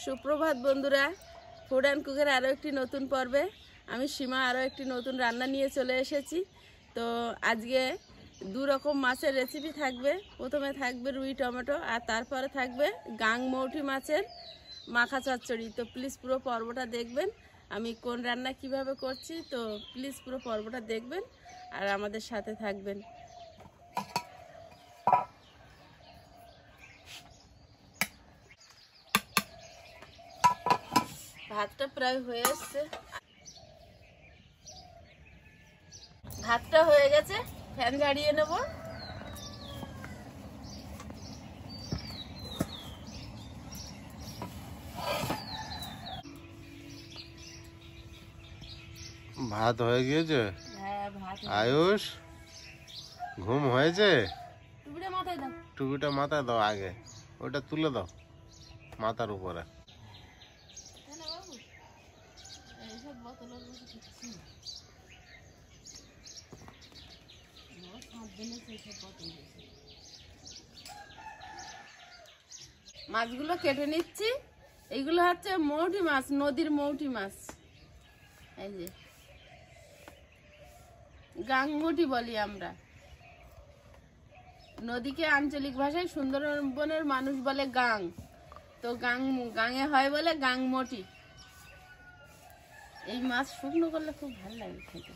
সুপ্রভাত বন্ধুরা, food and কুকের আরও একটি নতুন পর্বে আমি সীমা আরও একটি নতুন রান্না নিয়ে চলে এসেছি। তো আজকে দু রকম মাছের রেসিপি থাকবে। প্রথমে থাকবে রুই টমেটো আর তারপরে থাকবে গাংমৌটি মাছের মাখা চচ্চড়ি। তো প্লিজ পুরো পর্বটা দেখবেন, আমি কোন রান্না কিভাবে করছি। তো প্লিজ পুরো পর্বটা দেখবেন আর আমাদের সাথে থাকবেন। ভাতটা প্রায় হয়ে এসছে, ভাতটা হয়ে গেছে, ফ্যান ঝাড়িয়ে নেব। ভাত হয়ে গিয়েছে। হ্যাঁ, ভাত আয়ুষ ঘুম হয়েছে? টুপিটা মাথায় দাও। টুপিটা মাথায় দাও, আগে ওটা তুলে দাও মাথার উপরে। মাছগুলো কেটে নিচ্ছি। এইগুলো হচ্ছে মৌটি মাছ, নদীর মৌটি মাছ। এই যে গাংমৌটি বলি আমরা। নদীকে আঞ্চলিক ভাষায় সুন্দরবনের মানুষ বলে গাং। তো গাঙে হয় বলে গাংমৌটি। এই মাছ শুকনো করলে খুব ভালো লাগে খেতে।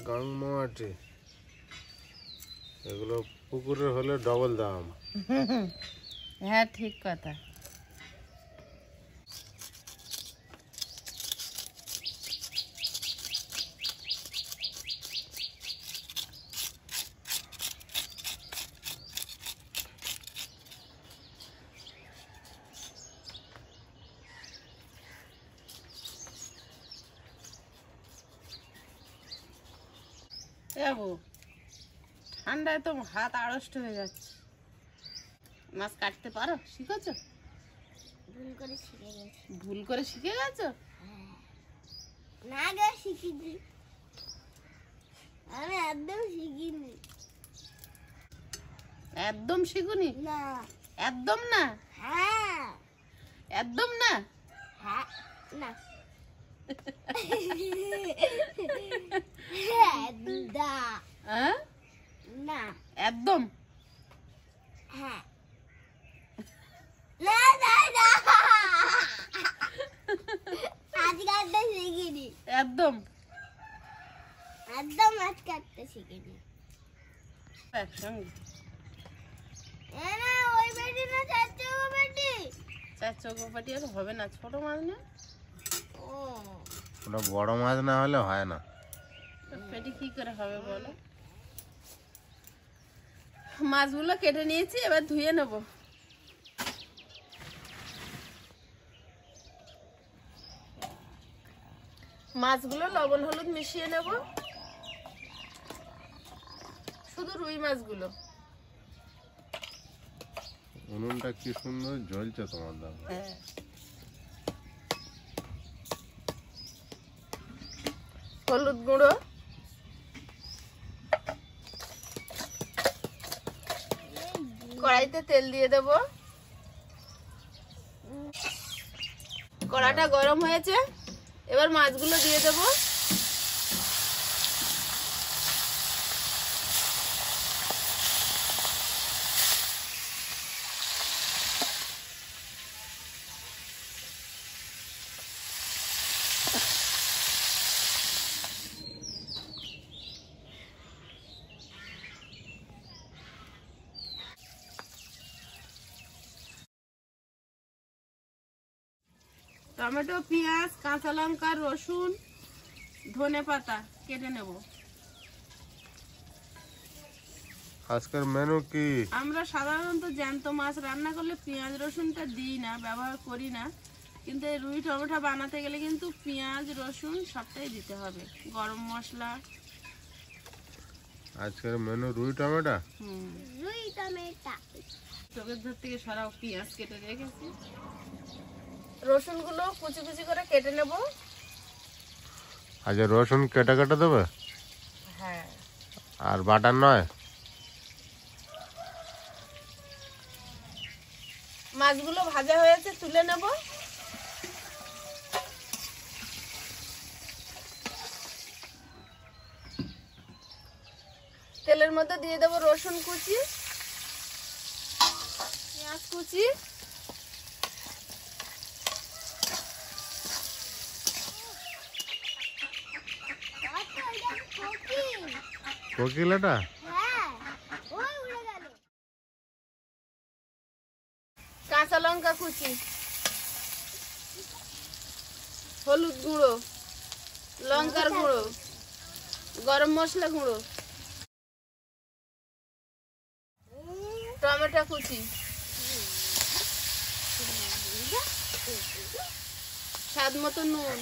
গাংমাটি এগুলো পুকুরে হলে ডবল দাম। হ্যাঁ, ঠিক কথা। ঠান্ডায় তো হাত আড়ষ্ট হয়ে যাচ্ছে। মাছ কাটতে পারো? শিখেছো? ভুল করে শিখে গেছো? না গে, শিখিনি। আমি একদম শিখিনি। একদম শিখুনি? না। একদম না? হ্যাঁ। একদম না? হ্যাঁ। না। হ্যাঁ? না। একদম? হ্যাঁ। না না না, মাছ কাটতে শিখিনি। একদম? একদম মাছ কাটতে শিখিনি। একসঙ্গে না, ওই বেটি না, চাচা বেটি। চার চৌকোপাটি আর হবে না, ছোট মাছ না। ও, ওটা বড় মাছ না হলে হয় না। পেটি কি করে হবে বলো? মাছগুলো কেটে নিয়েছি, এবার ধুয়ে নেব। মাছগুলো লবণ হলুদ মিশিয়ে নেব, শুধু রুই মাছগুলো। উনুনটা কি সুন্দর জ্বলছে তোমার দাম। হ্যাঁ, হলুদ গুঁড়ো, কড়াইতে তেল দিয়ে দেব। কড়াটা গরম হয়েছে, এবার মাছগুলো দিয়ে দেব। টমেটো, পেঁয়াজ, কাঁচা লঙ্কা, রসুন, ধনে পাতা কেটে নেব। আজকের মেনু কি? আমরা সাধারণত জ্যান্ত মাছ রান্না করলে পেঁয়াজ রসুনটা দিই না, ব্যবহার করি না। কিন্তু এই রুই টমেটো বানাতে গেলে কিন্তু পেঁয়াজ রসুন সবটাই দিতে হবে, গরম মশলা। আজকের মেনু রুই টমেটো। রুই টমেটো। চোখের ধার থেকে সরাও, পেঁয়াজ কেটে রেখেছি। রসুনগুলো কুচি কুচি করে কেটে নেব। আচ্ছা, রসুন কেটে কেটে দেবে? হ্যাঁ, আর বাটার নয়? মাছগুলো ভাজা হয়েছে, তুলে নেব। তেলের মধ্যে দিয়ে দেবো রসুন কুচি, পেঁয়াজ কুচি, কোকিল এটা? হ্যাঁ ওই উড়ে গেল। কাঁচা লঙ্কা কুচি, হলুদ গুঁড়ো, লঙ্কার গুঁড়ো, গরম মশলা গুঁড়ো, টমেটো কুচি, স্বাদ মতো নুন,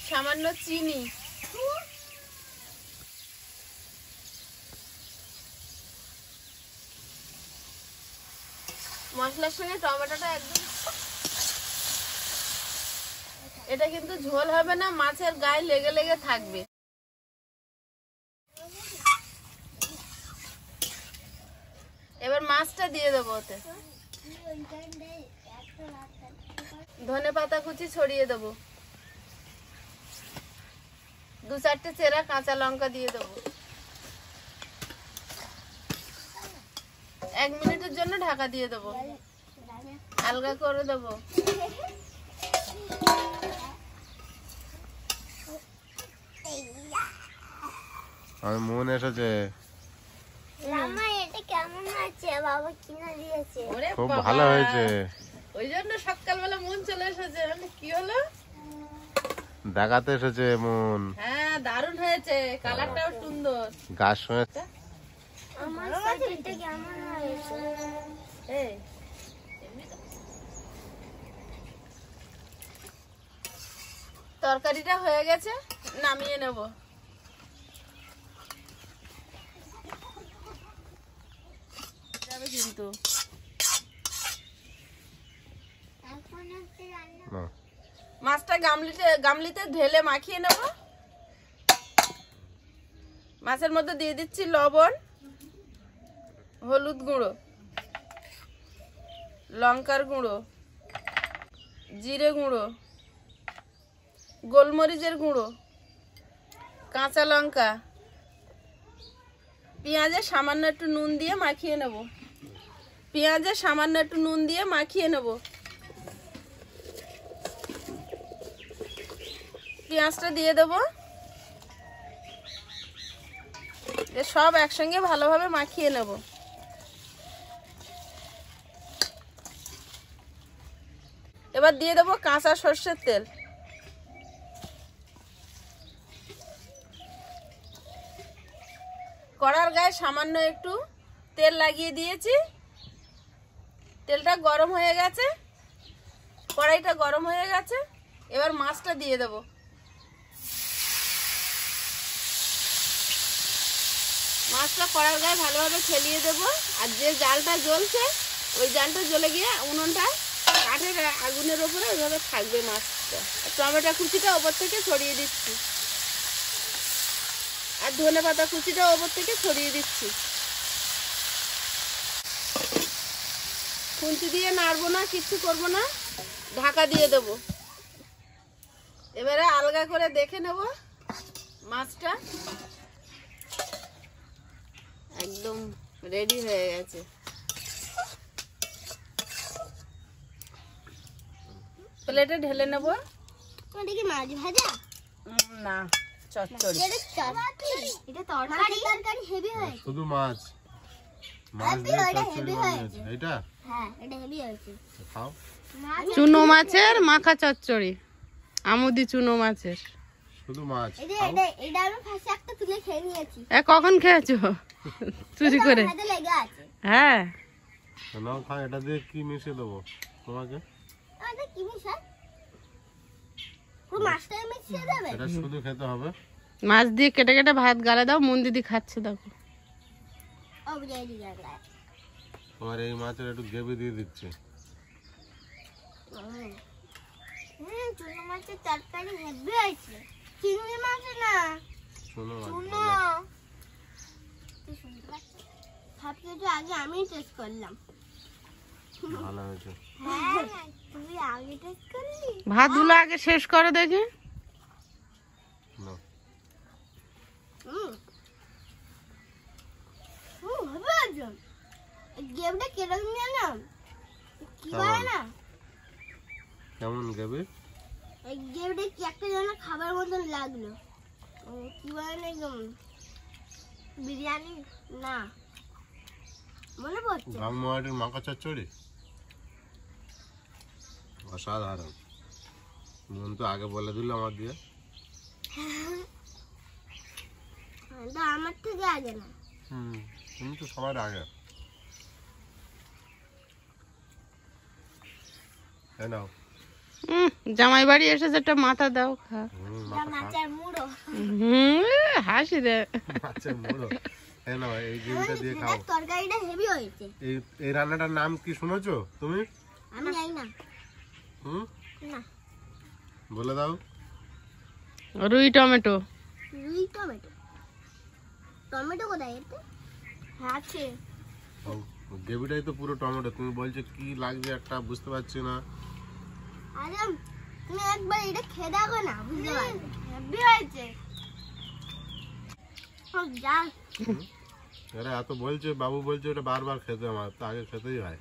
সামান্য চিনি, মশলার সঙ্গে টমেটোটা একদম, এটা কিন্তু ঝোল হবে না, মাছের গায়ে লেগে লেগে থাকবে। এবার মাছটা দিয়ে দেবো ওতে, ধনে পাতা কুচি ছড়িয়ে দেবো, 2-4টে চেরা কাঁচা লঙ্কা দিয়ে দেবো। 1 মিনিটের জন্য ঢাকা দিয়ে দেবো, হালকা করে দেবো। আমি মন এসেছে, মামা এটা কেমন আছে? বাবা কিনে দিয়েছে। ওরে খুব বাবা, ভালো হয়েছে। ওই জন্য সকালবেলা মন চলে এসেছে। মানে কি হলো? দেখাতে এসেছে মন। হ্যাঁ, দারুণ হয়েছে, কালারটাও সুন্দর। গাছ শুনেছে। আমার সাথে এটা কেমন হয়েছে? এই তরকারিটা হয়ে গেছে, নামিয়ে নেব। যাবে কিন্তু এখন হচ্ছে রান্না। না, মাছটা গামলিতে ঢেলে মাখিয়ে নেব। মাছের মধ্যে দিয়ে দিচ্ছি লবণ, হলুদ গুঁড়ো, লঙ্কার গুঁড়ো, জিরে গুঁড়ো, গোলমরিচের গুঁড়ো, কাঁচা লঙ্কা, পেঁয়াজে সামান্য একটু নুন দিয়ে মাখিয়ে নেব। পেঁয়াজে সামান্য একটু নুন দিয়ে মাখিয়ে নেব। পেঁয়াজটা দিয়ে দেবো, সব একসঙ্গে ভালোভাবে মাখিয়ে নেব। এবার দিয়ে দেবো কাঁচা সর্ষের তেল। কড়ার গায়ে সামান্য একটু তেল লাগিয়ে দিয়েছি, তেলটা গরম হয়ে গেছে, কড়াইটা গরম হয়ে গেছে। এবার মাছটা দিয়ে দেবো। মাছটা কড়ার গায়ে ভালোভাবে ফেলিয়ে দেবো। আর যে জালটা জ্বলছে, ওই জালটা জ্বলে গিয়ে উনুনটা কাঠের আগুনের ওপরে ওইভাবে থাকবে মাছটা। টমেটো কুচিটা ওপর থেকে ছড়িয়ে দিচ্ছি, আর ধনে পাতা কুচিটা ওপর থেকে ছড়িয়ে দিচ্ছি। খুন্তি দিয়ে নাড়বো না, কিচ্ছু করবো না, ঢাকা দিয়ে দেবো। এবারে আলগা করে দেখে নেব মাছটা একদম রেডি হয়ে গেছে। প্লেটে ঢেলে নেব। এটা কি মাছ ভাজা? না, চচ্চড়ি। এটা চচ্চড়ি। এটা তরকারি হেভি হয়েছে। শুধু মাছ, মাছ দিয়ে চচ্চড়ি বানিয়েছে। এটা হ্যাঁ, এটা হেভি হয়েছে। খাও। চুনো মাছের মাখা চচ্চড়ি, আমুদি চুনো মাছের। শুধু মাছ এটা আমি ফার্স্টে একটা তুলে খেয়ে নিয়েছি। কখন খেয়েছো? চুরি করে? হাতে লেগে আছে। হ্যাঁ, নাও খাও। এটা দিয়ে কি মিশিয়ে দেবো তোমাকে? এটা কি মিশাই? পুরো মাছটাই মিশিয়ে দেবে? এটা শুধু খেতে হবে। মাছ দিয়ে কেটে কেটে ভাত গালে দাও। মন দিদি খাচ্ছে, দেখো। ও বুঝাই দিয়ে গেল। তোমার এই মাছের একটু গ্রেভি দিয়ে দিচ্ছে। চুনো মাছের তরকারি হেভি হয়েছে। চিংড়ি মাছ না, শোনো মাছ চুনো। তো শুনতে পাচ্ছি। সবকিছু আগে আমি টেস্ট করলাম। ভালো হয়েছে। হ্যাঁ তুমি আগে টেস্ট করলি? ভাতগুলো আগে শেষ করো দেখি। নাও। হবে একজন গেমটা কিরকম জানো? কি বলে না কেমন গেবে? এই গেমটা কি একটা যেন খাবার মতন লাগলো। কি বলে না একদম বিরিয়ানি না মনে পড়ছে। গাংমোয়াটির মাখা চচ্চড়ি অসাধারণ। মন তো আগে বলে দিল আমার দিয়ে। তো আমার থেকে আগে না। তুমি তো সবার আগে। এই নাও। জামাই বাড়ি এসেছে, একটা মাথা দাও খা। মাছের মুড়ো হাসি রে। মাছের মুড়ো। এই নাও, এই ডিমটা দিয়ে খাও। তরকারিটা হেভি হয়েছে। এই রান্নাটার নাম কি শুনেছো তুমি? আমি জানি না। না বলে দাও। রুই টমেটো। রুই টমেটো। টমেটো কোথায় এতে? আছে। গ্রেভিটাই তো পুরো টমেটো। তুমি বলছো কি লাগছে একটা বুঝতে পারছি না। আরে তুমি একবার এটা খেয়ে দেখো না, বুঝতে পারবে। হেভি হয়েছে। যা আরে এত বলছে, বাবু বলছে ওটা বারবার খেতে, আমার তো আগে খেতেই হয়।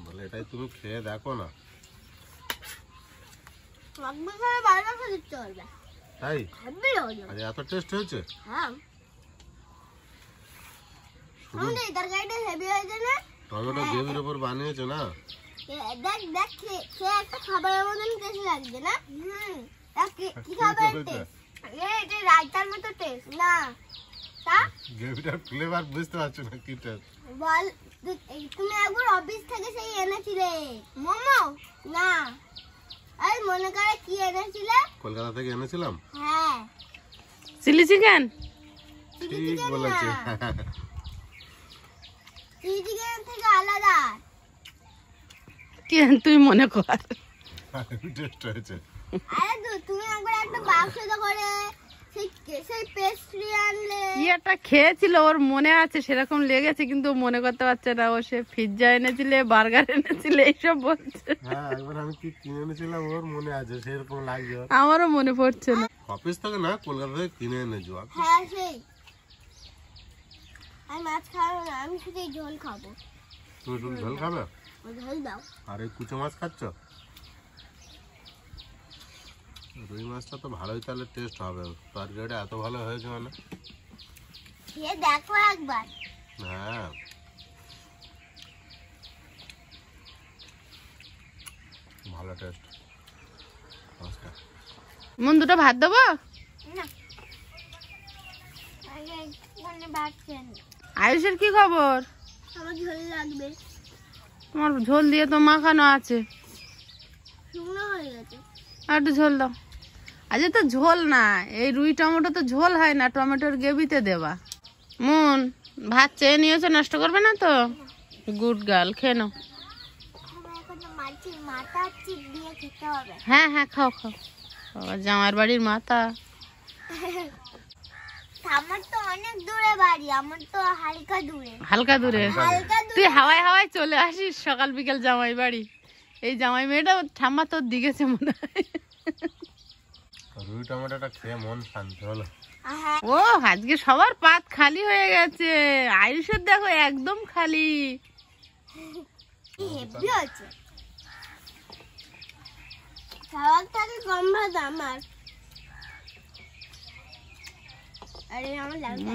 বলে এটাই তুমি খেয়ে দেখো না। একবার খাবে বারবার খেতে ইচ্ছে করবে। তাই হেভি হয়েছে। আরে এত টেস্ট হয়েছে। হ্যাঁ শুধু আমাদের এই তরকারিটা হেভি হয়েছে না? টমেটো গ্রেভির উপর বানিয়েছে না। দেখ দেখ খেয়ে একটা খাবারের মতন টেস্ট লাগছে না? কি খাবারের টেস্ট? এটা রায়তার মতো টেস্ট না। তা গ্রেভিটার ফ্লেভার বুঝতে পারছো না কি টেস্ট। বল তুমি একবার অফিস থেকে সেই এনেছিলে মোমো না? এই মনে করে কি এনেছিলে? কলকাতা থেকে এনেছিলাম। হ্যাঁ চিলি চিকেন। ঠিক বলেছে। চিলি চিকেন থেকে আলাদা। কি তুই মনে কর। টেস্ট হয়েছে। আরে তুমি একবার একটা বাক্স করে সেই পেস্ট্রি আনলে। কি একটা খেয়েছিল, ওর মনে আছে, সেরকম লেগেছে, কিন্তু ও মনে করতে পারছে না। ও সে পিৎজা এনেছিলে, বার্গার এনেছিলে, এইসব বলছে। হ্যাঁ একবার আমি কি কিনে এনেছিলাম ওর মনে আছে, সেরকম লাগছে। আমারও মনে পড়ছে না। অফিস থেকে না, কলকাতা থেকে কিনে এনেছো। হ্যাঁ সেই আমি মাছ খাবো না, আমি শুধু এই ঝোল খাবো। তুমি শুধু ঝোল খাবে? ঝোল দাও। আর এই কুচো মাছ খাচ্ছ? রুই মাছটা তো ভালোই তাহলে টেস্ট হবে। তরকারিটা এত ভালো হয়েছে মানে। খেয়ে দেখো একবার। হ্যাঁ ভালো টেস্ট। নমস্কার। মন দুটো ভাত দেবো? না আগে মানে বাড়ছেন। আয়ুষের কি খবর? আমার ঝোল লাগবে। তোমার ঝোল দিয়ে তো মাখানো আছে। শুকনো হয়ে গেছে। আর একটু ঝোল দাও। আজকে তো ঝোল না, এই রুই টমেটো তো ঝোল হয় না, টমেটোর গ্রেভিতে দেবা। মন ভাত চেয়ে নিয়েছো, নষ্ট করবে না তো? গুড গার্ল, খেয়ে নাও। আমার এখন মাছের মাথা চিপ দিয়ে খেতে হবে। হ্যাঁ হ্যাঁ খাও খাও। বাবা জামাইয়ের বাড়ির মাথা। আমার তো অনেক দূরে বাড়ি, আমার তো হালকা দূরে। হালকা দূরে? হালকা দূরে। তুই হাওয়ায় হাওয়ায় চলে আসিস সকাল বিকেল জামাই বাড়ি। এই জামাই মেয়েটা ঠাম্মা তোর দিকেছে মনে হয়। রুই টমেটোটা খেয়ে মন শান্তি হলো। হ্যাঁ ও আজকে সবার পাত খালি হয়ে গেছে, আয়ুষের দেখো একদম খালি। হেভি হচ্ছে। সবার থেকে কম ভাত আমার। আরে আমার লাগবে।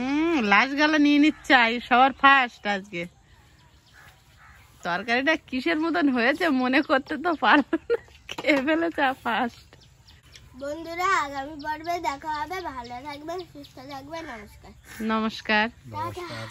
লাশ গালা নিয়ে নিচ্ছে আয়ুষ, সবার ফার্স্ট আজকে। তরকারিটা কিসের মতন হয়েছে মনে করতে তো পারবো না, খেয়ে ফেলেছে ফার্স্ট। বন্ধুরা আগামী পর্বে দেখা হবে। ভালো থাকবেন, সুস্থ থাকবেন। নমস্কার। নমস্কার। নমস্কার।